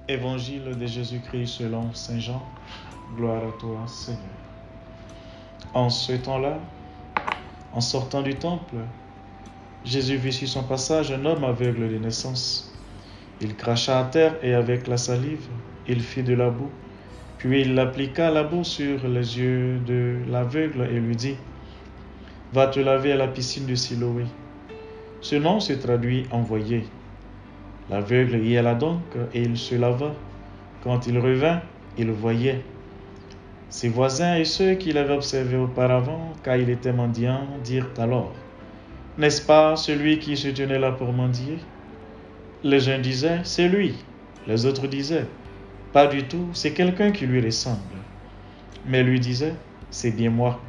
Évangile de Jésus-Christ selon Saint Jean. Gloire à toi, Seigneur. En ce temps-là, en sortant du temple, Jésus vit sur son passage un homme aveugle de naissance. Il cracha à terre et avec la salive, il fit de la boue. Puis il appliqua la boue sur les yeux de l'aveugle et lui dit : « Va te laver à la piscine de Siloé. » Ce nom se traduit envoyé. L'aveugle y alla donc et il se lava. Quand il revint, il voyait. Ses voisins et ceux qui l'avaient observé auparavant, car il était mendiant, dirent alors : « N'est-ce pas celui qui se tenait là pour mendier ?» Les uns disaient : « C'est lui. » Les autres disaient : « Pas du tout, c'est quelqu'un qui lui ressemble. » Mais lui disait : « C'est bien moi. »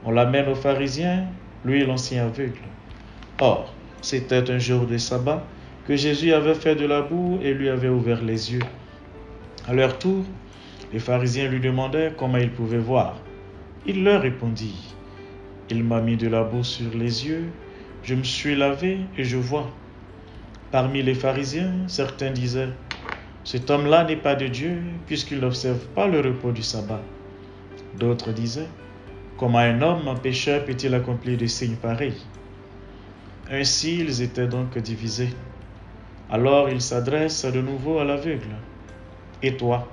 On l'amène aux pharisiens, lui l'ancien aveugle. Or, c'était un jour de sabbat que Jésus avait fait de la boue et lui avait ouvert les yeux. À leur tour, les pharisiens lui demandaient comment il pouvait voir. Il leur répondit : « Il m'a mis de la boue sur les yeux, je me suis lavé et je vois. » Parmi les pharisiens, certains disaient : « Cet homme-là n'est pas de Dieu, puisqu'il n'observe pas le repos du sabbat. » D'autres disaient : « Comment un homme, un pécheur, peut-il accomplir des signes pareils ?» Ainsi, ils étaient donc divisés. Alors il s'adresse de nouveau à l'aveugle. « Et toi,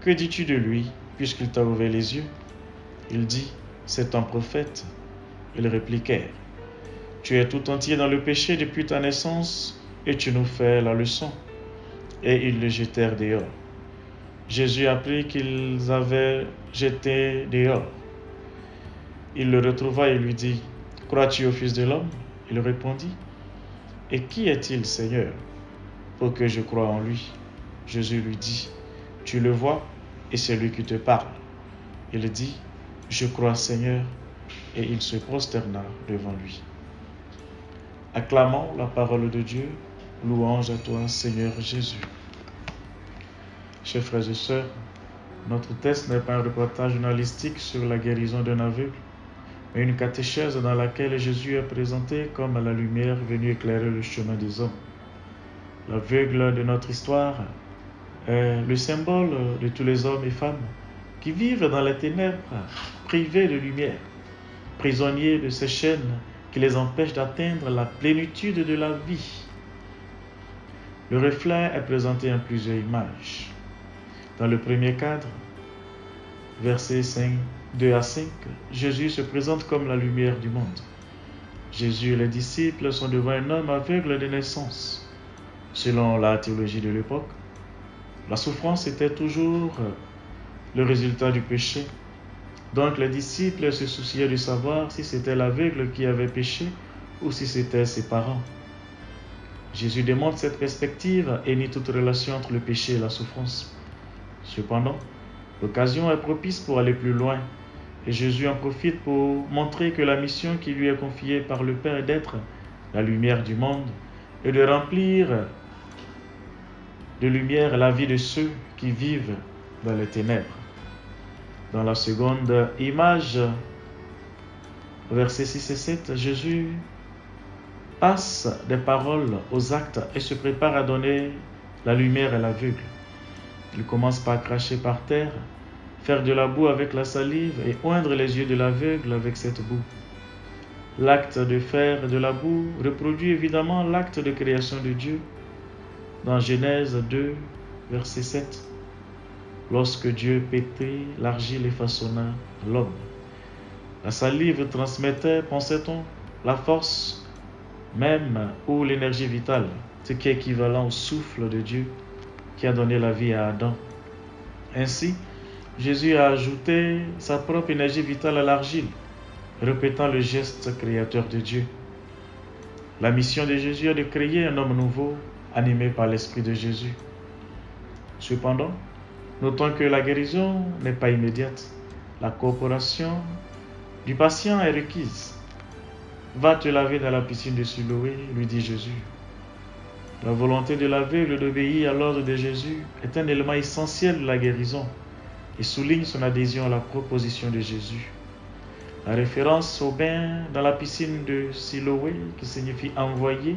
que dis-tu de lui, puisqu'il t'a ouvert les yeux ?» Il dit : « C'est un prophète. » Ils répliquèrent : « Tu es tout entier dans le péché depuis ta naissance, et tu nous fais la leçon. » Et ils le jetèrent dehors. Jésus apprit qu'ils avaient jeté dehors. Il le retrouva et lui dit : « Crois-tu au Fils de l'homme ? » Il répondit : « Et qui est-il, Seigneur, pour que je croie en lui ? » Jésus lui dit : « Tu le vois, et c'est lui qui te parle. » Il dit : « Je crois, Seigneur. » Et il se prosterna devant lui. Acclamons la parole de Dieu. Louange à toi, Seigneur Jésus. Chers frères et sœurs, notre texte n'est pas un reportage journalistique sur la guérison d'un aveugle, mais une catéchèse dans laquelle Jésus est présenté comme la lumière venue éclairer le chemin des hommes. L'aveugle de notre histoire est le symbole de tous les hommes et femmes qui vivent dans les ténèbres, privés de lumière, prisonniers de ces chaînes qui les empêchent d'atteindre la plénitude de la vie. Le reflet est présenté en plusieurs images. Dans le premier cadre, versets 2 à 5, Jésus se présente comme la lumière du monde. Jésus et les disciples sont devant un homme aveugle de naissance. Selon la théologie de l'époque, la souffrance était toujours le résultat du péché. Donc les disciples se souciaient de savoir si c'était l'aveugle qui avait péché ou si c'était ses parents. Jésus démontre cette perspective et nie toute relation entre le péché et la souffrance. Cependant, l'occasion est propice pour aller plus loin et Jésus en profite pour montrer que la mission qui lui est confiée par le Père est d'être la lumière du monde et de remplir de lumière la vie de ceux qui vivent dans les ténèbres. Dans la seconde image, versets 6 et 7, Jésus passe des paroles aux actes et se prépare à donner la lumière à l'aveugle. Il commence par cracher par terre, faire de la boue avec la salive et oindre les yeux de l'aveugle avec cette boue. L'acte de faire de la boue reproduit évidemment l'acte de création de Dieu. Dans Genèse 2, verset 7, lorsque Dieu pétrit l'argile et façonna l'homme. La salive transmettait, pensait-on, la force même ou l'énergie vitale, ce qui est équivalent au souffle de Dieu qui a donné la vie à Adam. Ainsi, Jésus a ajouté sa propre énergie vitale à l'argile, répétant le geste créateur de Dieu. La mission de Jésus est de créer un homme nouveau, animé par l'Esprit de Jésus. Cependant, notons que la guérison n'est pas immédiate. La coopération du patient est requise. « Va te laver dans la piscine de Siloé », lui dit Jésus. La volonté de l'aveugle d'obéir à l'ordre de Jésus est un élément essentiel de la guérison et souligne son adhésion à la proposition de Jésus. La référence au bain dans la piscine de Siloé, qui signifie envoyé,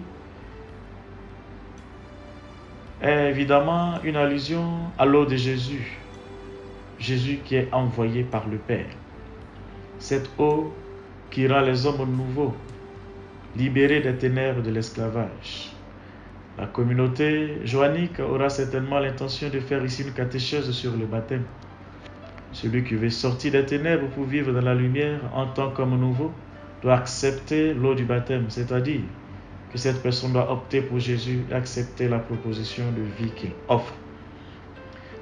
est évidemment une allusion à l'eau de Jésus. Jésus qui est envoyé par le Père. Cette eau qui rend les hommes nouveaux, libérés des ténèbres de l'esclavage. La communauté joannique aura certainement l'intention de faire ici une catéchèse sur le baptême. Celui qui veut sortir des ténèbres pour vivre dans la lumière en tant qu'homme nouveau doit accepter l'eau du baptême, c'est-à-dire que cette personne doit opter pour Jésus et accepter la proposition de vie qu'il offre.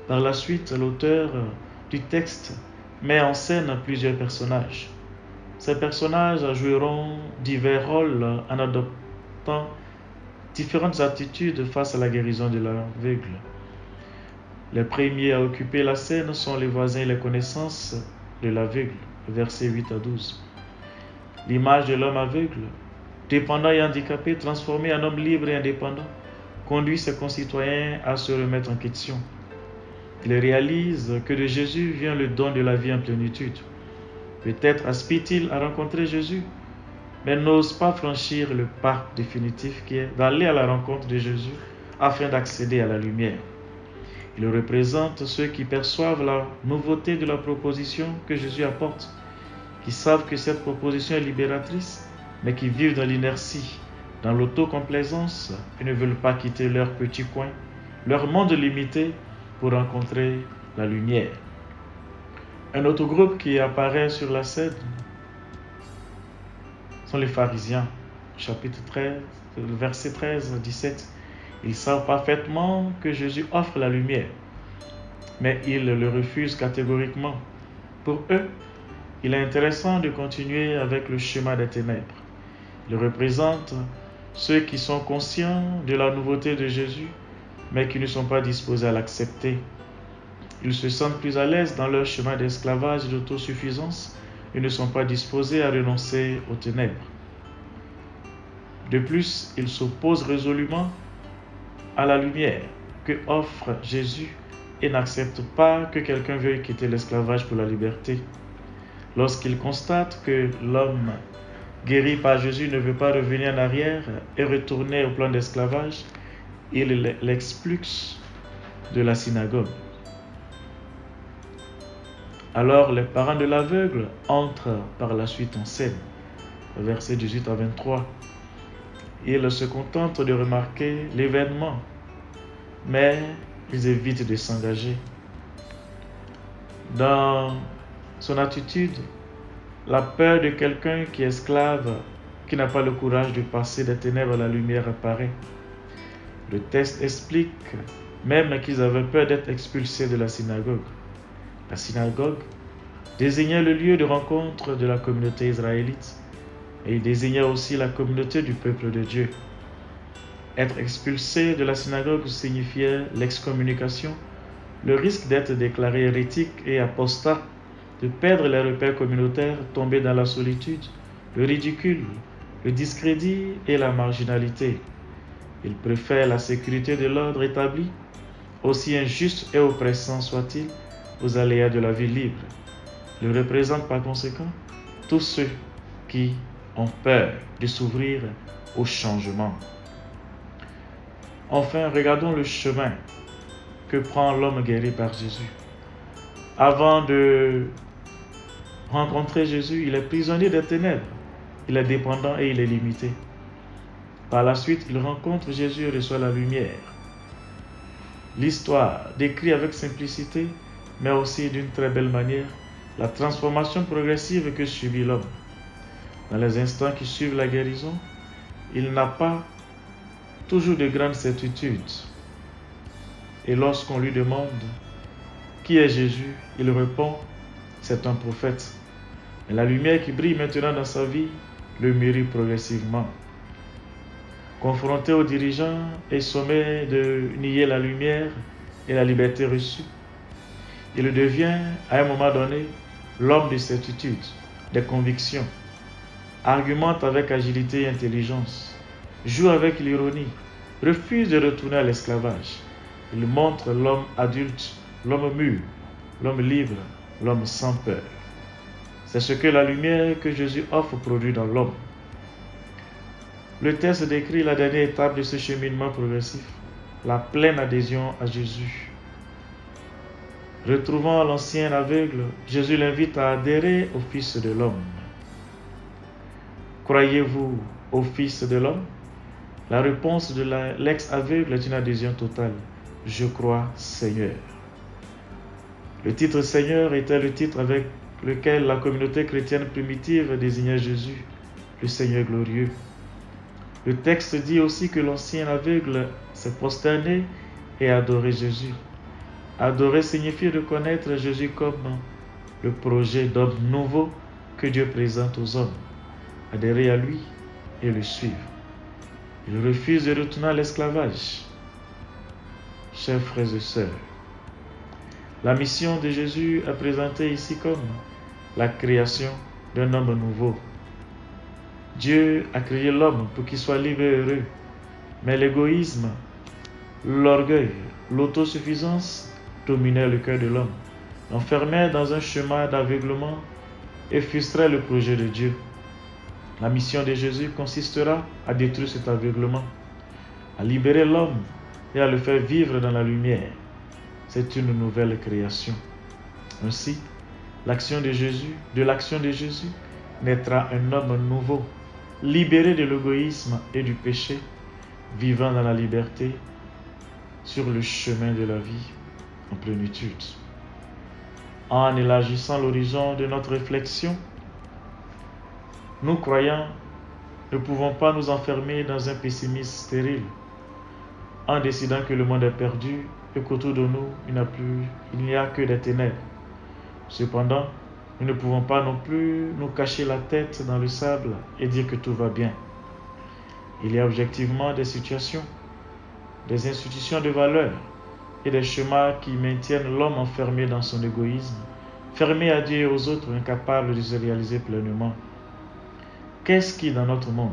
Par la suite, l'auteur du texte met en scène plusieurs personnages. Ces personnages joueront divers rôles en adoptant différentes attitudes face à la guérison de l'aveugle. Les premiers à occuper la scène sont les voisins et les connaissances de l'aveugle, versets 8 à 12. L'image de l'homme aveugle, dépendant et handicapé, transformé en homme libre et indépendant, conduit ses concitoyens à se remettre en question. Il réalise que de Jésus vient le don de la vie en plénitude. Peut-être aspire-t-il à rencontrer Jésus, mais n'ose pas franchir le pas définitif qui est d'aller à la rencontre de Jésus afin d'accéder à la lumière. Il représente ceux qui perçoivent la nouveauté de la proposition que Jésus apporte, qui savent que cette proposition est libératrice, mais qui vivent dans l'inertie, dans l'autocomplaisance et ne veulent pas quitter leur petit coin, leur monde limité pour rencontrer la lumière. Un autre groupe qui apparaît sur la scène sont les pharisiens. Chapitre 13, verset 13 à 17. Ils savent parfaitement que Jésus offre la lumière, mais ils le refusent catégoriquement. Pour eux, il est intéressant de continuer avec le chemin des ténèbres. Ils représentent ceux qui sont conscients de la nouveauté de Jésus, mais qui ne sont pas disposés à l'accepter. Ils se sentent plus à l'aise dans leur chemin d'esclavage et d'autosuffisance et ne sont pas disposés à renoncer aux ténèbres. De plus, ils s'opposent résolument à la lumière que offre Jésus et n'acceptent pas que quelqu'un veuille quitter l'esclavage pour la liberté. Lorsqu'ils constatent que l'homme guéri par Jésus ne veut pas revenir en arrière et retourner au plan d'esclavage, ils l'expulsent de la synagogue. Alors les parents de l'aveugle entrent par la suite en scène. Versets 18 à 23. Ils se contentent de remarquer l'événement, mais ils évitent de s'engager. Dans son attitude, la peur de quelqu'un qui est esclave, qui n'a pas le courage de passer des ténèbres à la lumière apparaît. Le texte explique même qu'ils avaient peur d'être expulsés de la synagogue. La synagogue désignait le lieu de rencontre de la communauté israélite et il désignait aussi la communauté du peuple de Dieu. Être expulsé de la synagogue signifiait l'excommunication, le risque d'être déclaré hérétique et apostat, de perdre les repères communautaires, tomber dans la solitude, le ridicule, le discrédit et la marginalité. Il préfère la sécurité de l'ordre établi, aussi injuste et oppressant soit-il, aux aléas de la vie libre. Il représente par conséquent tous ceux qui ont peur de s'ouvrir au changement. Enfin, regardons le chemin que prend l'homme guéri par Jésus. Avant de rencontrer Jésus, il est prisonnier des ténèbres, il est dépendant et il est limité. Par la suite, il rencontre Jésus et reçoit la lumière. L'histoire décrit avec simplicité, mais aussi d'une très belle manière, la transformation progressive que subit l'homme. Dans les instants qui suivent la guérison, il n'a pas toujours de grandes certitudes. Et lorsqu'on lui demande qui est Jésus, il répond, c'est un prophète. Et la lumière qui brille maintenant dans sa vie le mûrit progressivement. Confronté aux dirigeants et sommé de nier la lumière et la liberté reçue, il devient, à un moment donné, l'homme de certitude, des convictions, argumente avec agilité et intelligence, joue avec l'ironie, refuse de retourner à l'esclavage. Il montre l'homme adulte, l'homme mûr, l'homme libre, l'homme sans peur. C'est ce que la lumière que Jésus offre produit dans l'homme. Le texte décrit la dernière étape de ce cheminement progressif. la pleine adhésion à Jésus. Retrouvant l'ancien aveugle, Jésus l'invite à adhérer au Fils de l'homme. Croyez-vous au Fils de l'homme? La réponse de l'ex-aveugle est une adhésion totale. Je crois, Seigneur. Le titre Seigneur était le titre avec lequel la communauté chrétienne primitive désignait Jésus, le Seigneur glorieux. Le texte dit aussi que l'ancien aveugle s'est prosterné et a adoré Jésus. Adorer signifie reconnaître Jésus comme le projet d'homme nouveau que Dieu présente aux hommes. Adhérer à lui et le suivre. Il refuse de retourner à l'esclavage. Chers frères et sœurs, la mission de Jésus est présentée ici comme la création d'un homme nouveau. Dieu a créé l'homme pour qu'il soit libre et heureux, mais l'égoïsme, l'orgueil, l'autosuffisance dominaient le cœur de l'homme, l'enfermaient dans un chemin d'aveuglement et frustraient le projet de Dieu. La mission de Jésus consistera à détruire cet aveuglement, à libérer l'homme et à le faire vivre dans la lumière. C'est une nouvelle création. Ainsi, de l'action de Jésus, naîtra un homme nouveau, libéré de l'égoïsme et du péché, vivant dans la liberté sur le chemin de la vie en plénitude. En élargissant l'horizon de notre réflexion, nous croyants ne pouvons pas nous enfermer dans un pessimisme stérile, en décidant que le monde est perdu et qu'autour de nous, il n'y a que des ténèbres. Cependant, nous ne pouvons pas non plus nous cacher la tête dans le sable et dire que tout va bien. Il y a objectivement des situations, des institutions de valeurs et des chemins qui maintiennent l'homme enfermé dans son égoïsme, fermé à Dieu et aux autres, incapable de se réaliser pleinement. Qu'est-ce qui, dans notre monde,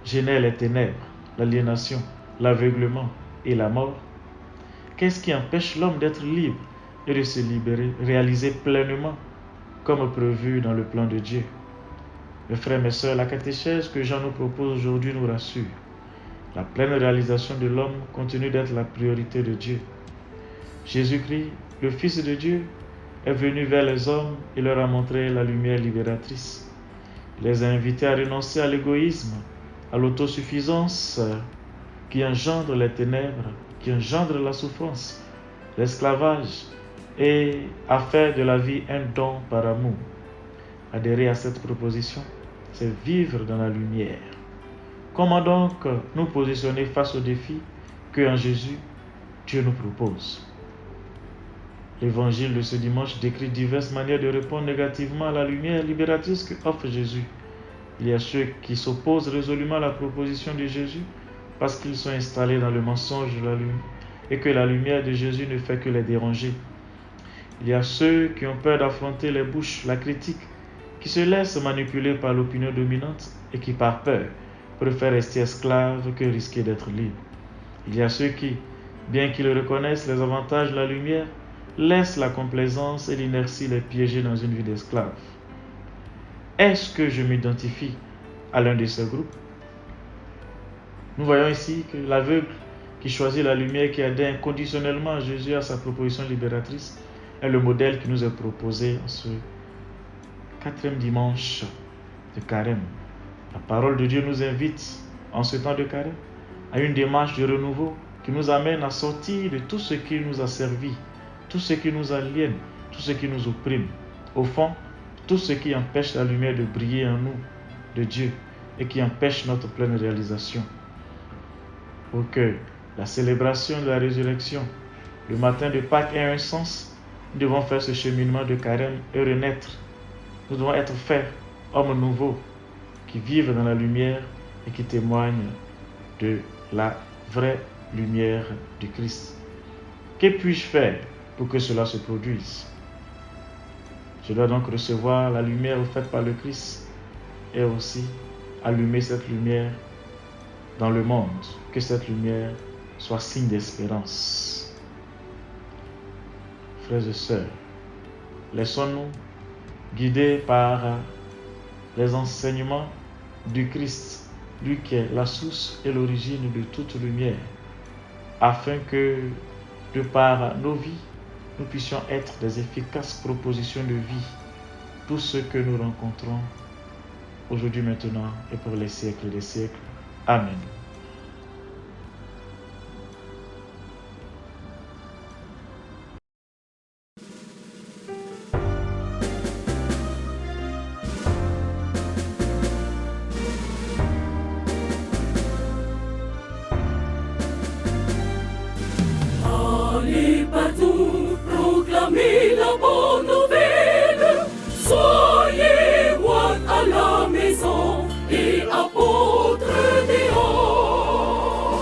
génère les ténèbres, l'aliénation, l'aveuglement et la mort? Qu'est-ce qui empêche l'homme d'être libre et de se libérer, réaliser pleinement, comme prévu dans le plan de Dieu? Mes frères, mes sœurs, la catéchèse que Jean nous propose aujourd'hui nous rassure. La pleine réalisation de l'homme continue d'être la priorité de Dieu. Jésus-Christ, le Fils de Dieu, est venu vers les hommes et leur a montré la lumière libératrice. Il les a invités à renoncer à l'égoïsme, à l'autosuffisance qui engendre les ténèbres, qui engendre la souffrance, l'esclavage, et à faire de la vie un don par amour. Adhérer à cette proposition, c'est vivre dans la lumière. Comment donc nous positionner face aux défis que en Jésus, Dieu nous propose? L'évangile de ce dimanche décrit diverses manières de répondre négativement à la lumière libératrice que offre Jésus. Il y a ceux qui s'opposent résolument à la proposition de Jésus parce qu'ils sont installés dans le mensonge de la lumière et que la lumière de Jésus ne fait que les déranger. Il y a ceux qui ont peur d'affronter les bouches, la critique, qui se laissent manipuler par l'opinion dominante et qui, par peur, préfèrent rester esclaves que risquer d'être libres. Il y a ceux qui, bien qu'ils reconnaissent les avantages de la lumière, laissent la complaisance et l'inertie les piéger dans une vie d'esclave. Est-ce que je m'identifie à l'un de ces groupes? Nous voyons ici que l'aveugle qui choisit la lumière, qui adhère inconditionnellement à Jésus, à sa proposition libératrice, est le modèle qui nous est proposé en ce 4e dimanche de Carême. La parole de Dieu nous invite, en ce temps de Carême, à une démarche de renouveau qui nous amène à sortir de tout ce qui nous a servi, tout ce qui nous aliène, tout ce qui nous opprime. Au fond, tout ce qui empêche la lumière de briller en nous, de Dieu, et qui empêche notre pleine réalisation. Pour que la célébration de la résurrection, le matin de Pâques ait un sens, nous devons faire ce cheminement de Carême et renaître. Nous devons être faits hommes nouveaux, qui vivent dans la lumière et qui témoignent de la vraie lumière du Christ. Que puis-je faire pour que cela se produise? Je dois donc recevoir la lumière offerte par le Christ et aussi allumer cette lumière dans le monde, que cette lumière soit signe d'espérance. Frères et sœurs, laissons-nous guider par les enseignements du Christ, lui qui est la source et l'origine de toute lumière. afin que, de par nos vies, nous puissions être des efficaces propositions de vie, tous ceux que nous rencontrons aujourd'hui, maintenant et pour les siècles des siècles. Amen. Allez partout, proclamez la bonne nouvelle. Soyez one à la maison et à